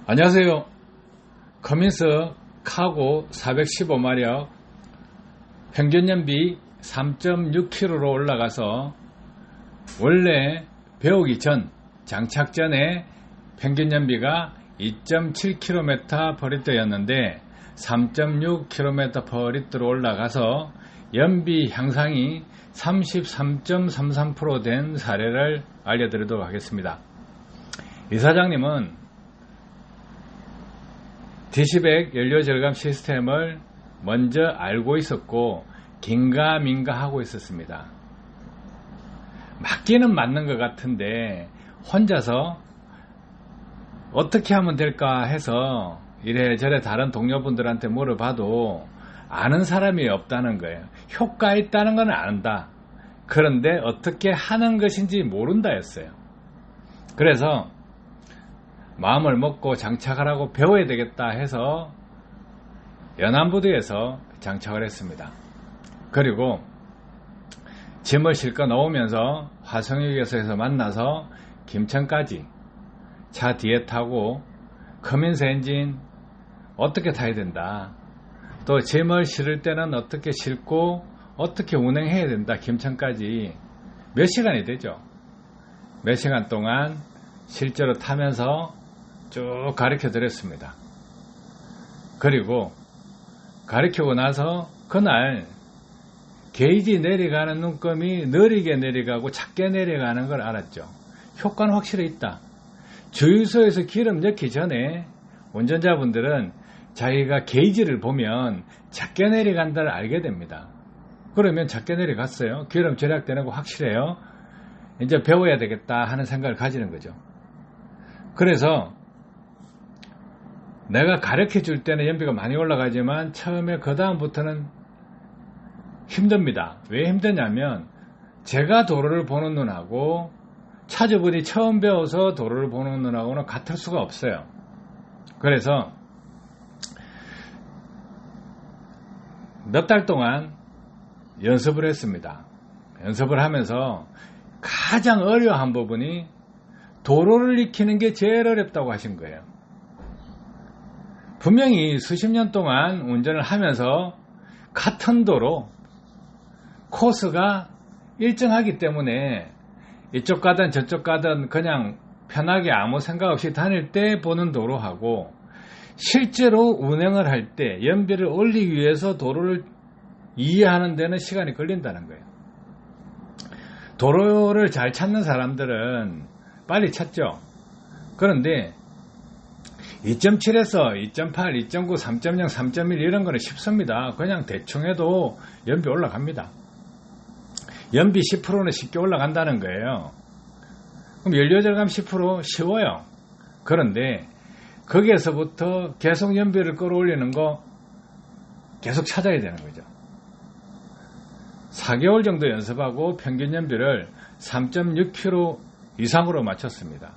안녕하세요. 커민스 카고 415마력 평균연비 3.6km로 올라가서 원래 배우기 전 장착 전에 평균연비가 2.7km/L였는데 3.6km/L로 올라가서 연비 향상이 33.33% 된 사례를 알려드리도록 하겠습니다. 이사장님은 DC100 연료 절감 시스템을 먼저 알고 있었고 긴가민가 하고 있었습니다. 맞기는 맞는 것 같은데 혼자서 어떻게 하면 될까 해서 이래저래 다른 동료분들한테 물어봐도 아는 사람이 없다는 거예요. 효과 있다는 건 안다. 그런데 어떻게 하는 것인지 모른다 했어요. 그래서 마음을 먹고 장착을 하고 배워야 되겠다 해서 연안부두에서 장착을 했습니다. 그리고 짐을 실컷 넣으면서 화성역에서 만나서 김천까지 차 뒤에 타고 커민스 엔진 어떻게 타야 된다, 또 짐을 실을 때는 어떻게 실고 어떻게 운행해야 된다, 김천까지 몇 시간이 되죠. 몇 시간 동안 실제로 타면서 쭉 가르쳐 드렸습니다. 그리고 가르치고 나서 그날 게이지 내려가는 눈금이 느리게 내려가고 작게 내려가는 걸 알았죠. 효과는 확실히 있다. 주유소에서 기름 넣기 전에 운전자분들은 자기가 게이지를 보면 작게 내려간다를 알게 됩니다. 그러면 작게 내려갔어요. 기름 절약되는 거 확실해요. 이제 배워야 되겠다 하는 생각을 가지는 거죠. 그래서 내가 가르쳐 줄 때는 연비가 많이 올라가지만 처음에 그 다음부터는 힘듭니다. 왜 힘드냐면 제가 도로를 보는 눈하고 차주분이 처음 배워서 도로를 보는 눈하고는 같을 수가 없어요. 그래서 몇 달 동안 연습을 했습니다. 연습을 하면서 가장 어려워한 부분이 도로를 익히는 게 제일 어렵다고 하신 거예요. 분명히 수십 년 동안 운전을 하면서 같은 도로 코스가 일정하기 때문에 이쪽 가든 저쪽 가든 그냥 편하게 아무 생각 없이 다닐 때 보는 도로하고 실제로 운행을 할 때 연비를 올리기 위해서 도로를 이해하는 데는 시간이 걸린다는 거예요. 도로를 잘 찾는 사람들은 빨리 찾죠. 그런데 2.7에서 2.8, 2.9, 3.0, 3.1 이런 거는 쉽습니다. 그냥 대충 해도 연비 올라갑니다. 연비 10%는 쉽게 올라간다는 거예요. 그럼 연료절감 10% 쉬워요. 그런데 거기에서부터 계속 연비를 끌어올리는 거 계속 찾아야 되는 거죠. 4개월 정도 연습하고 평균 연비를 3.6km 이상으로 맞췄습니다.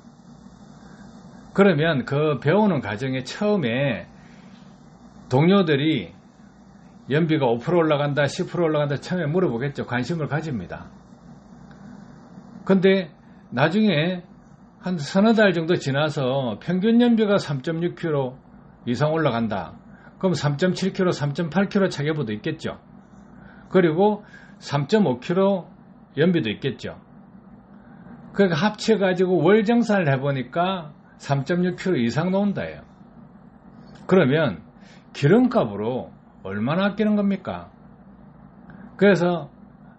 그러면 그 배우는 과정에 처음에 동료들이 연비가 5% 올라간다, 10% 올라간다 처음에 물어보겠죠. 관심을 가집니다. 근데 나중에 한 서너 달 정도 지나서 평균 연비가 3.6km 이상 올라간다. 그럼 3.7km, 3.8km 차계보도 있겠죠. 그리고 3.5km 연비도 있겠죠. 그러니까 합쳐가지고 월정산을 해보니까 3.6km 이상 나온다예요. 그러면 기름값으로 얼마나 아끼는 겁니까? 그래서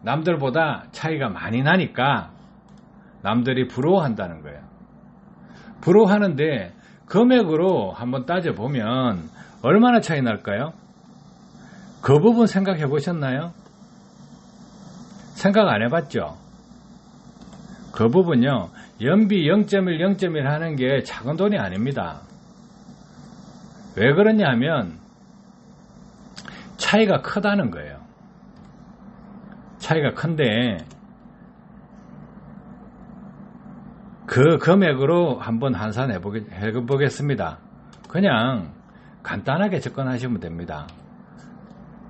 남들보다 차이가 많이 나니까 남들이 부러워한다는 거예요. 부러워하는데 금액으로 한번 따져보면 얼마나 차이 날까요? 그 부분 생각해 보셨나요? 생각 안 해봤죠? 그 부분요, 연비 0.1, 0.1 하는 게 작은 돈이 아닙니다. 왜 그러냐 하면 차이가 크다는 거예요. 차이가 큰데 그 금액으로 한번 환산해 보겠습니다. 그냥 간단하게 접근하시면 됩니다.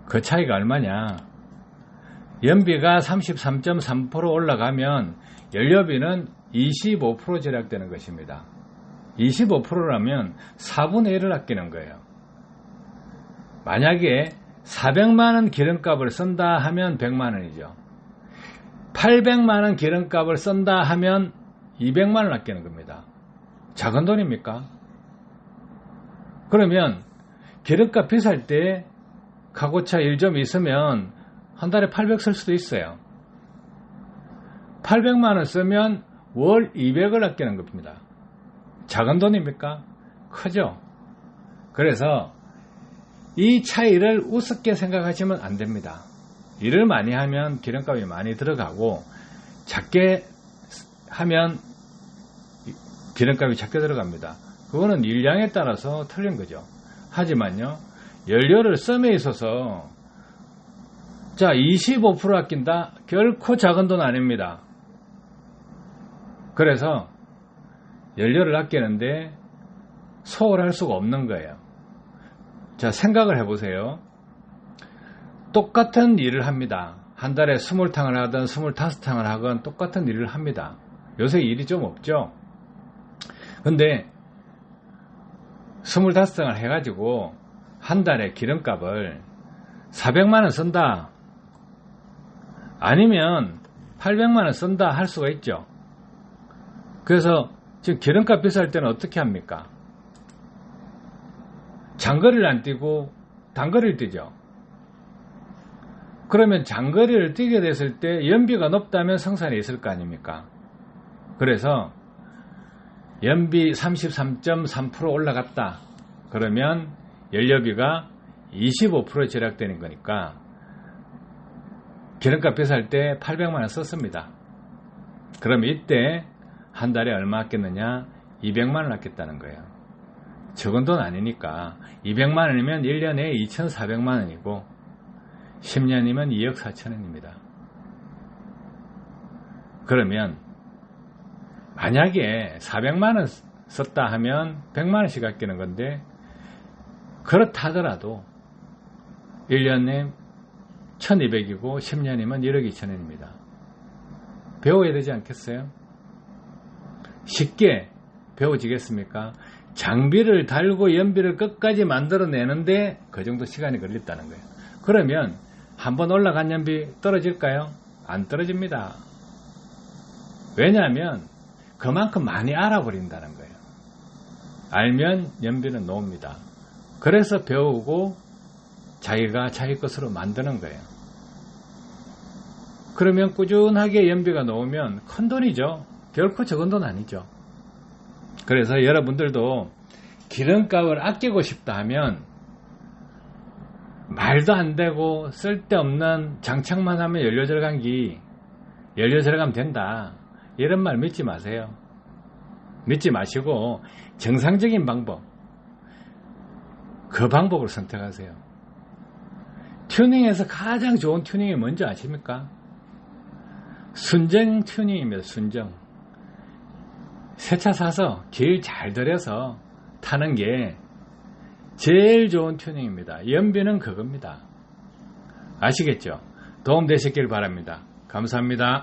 그 차이가 얼마냐? 연비가 33.3% 올라가면 연료비는 25% 절약되는 것입니다. 25%라면 4분의 1을 아끼는 거예요. 만약에 400만원 기름값을 쓴다 하면 100만원이죠. 800만원 기름값을 쓴다 하면 200만원 아끼는 겁니다. 작은 돈입니까? 그러면 기름값 비쌀 때 가구차 1점 있으면 한 달에 800 쓸 수도 있어요. 800만원 쓰면 월 200을 아끼는 겁니다. 작은 돈입니까? 크죠? 그래서 이 차이를 우습게 생각하시면 안 됩니다. 일을 많이 하면 기름값이 많이 들어가고 작게 하면 기름값이 작게 들어갑니다. 그거는 일량에 따라서 틀린 거죠. 하지만요, 연료를 썸에 있어서 자 25% 아낀다? 결코 작은 돈 아닙니다. 그래서 연료를 아끼는데 소홀할 수가 없는 거예요. 자, 생각을 해보세요. 똑같은 일을 합니다. 한 달에 20탕을 하든 25탕을 하건 똑같은 일을 합니다. 요새 일이 좀 없죠? 근데 25탕을 해가지고 한 달에 기름값을 400만원 쓴다, 아니면 800만원 쓴다 할 수가 있죠. 그래서 지금 기름값 비쌀 때는 어떻게 합니까? 장거리를 안 뛰고 단거리를 뛰죠. 그러면 장거리를 뛰게 됐을 때 연비가 높다면 성산이 있을 거 아닙니까? 그래서 연비 33.3% 올라갔다. 그러면 연료비가 25% 절약되는 거니까 기름값 비쌀 때 800만원 썼습니다. 그럼 이때 한 달에 얼마 아꼈느냐? 200만원 아꼈다는 거예요. 적은 돈 아니니까 200만원이면 1년에 2,400만원이고 10년이면 2억 4천원입니다. 그러면 만약에 400만원 썼다 하면 100만원씩 아끼는 건데, 그렇다 하더라도 1년에 1200이고 10년이면 1억 2천원입니다. 배워야 되지 않겠어요? 쉽게 배워지겠습니까? 장비를 달고 연비를 끝까지 만들어내는데 그 정도 시간이 걸렸다는 거예요. 그러면 한번 올라간 연비 떨어질까요? 안 떨어집니다. 왜냐하면 그만큼 많이 알아버린다는 거예요. 알면 연비는 놓습니다. 그래서 배우고 자기가 자기 것으로 만드는 거예요. 그러면 꾸준하게 연비가 놓으면 큰 돈이죠. 결코 적은 돈 아니죠. 그래서 여러분들도 기름값을 아끼고 싶다 하면 말도 안 되고 쓸데없는 장착만 하면 연료 절감기, 연료 절감 된다, 이런 말 믿지 마세요. 믿지 마시고 정상적인 방법, 그 방법을 선택하세요. 튜닝에서 가장 좋은 튜닝이 뭔지 아십니까? 순정 튜닝입니다. 순정. 새 차 사서 길 잘 들여서 타는 게 제일 좋은 튜닝입니다. 연비는 그겁니다. 아시겠죠? 도움 되셨길 바랍니다. 감사합니다.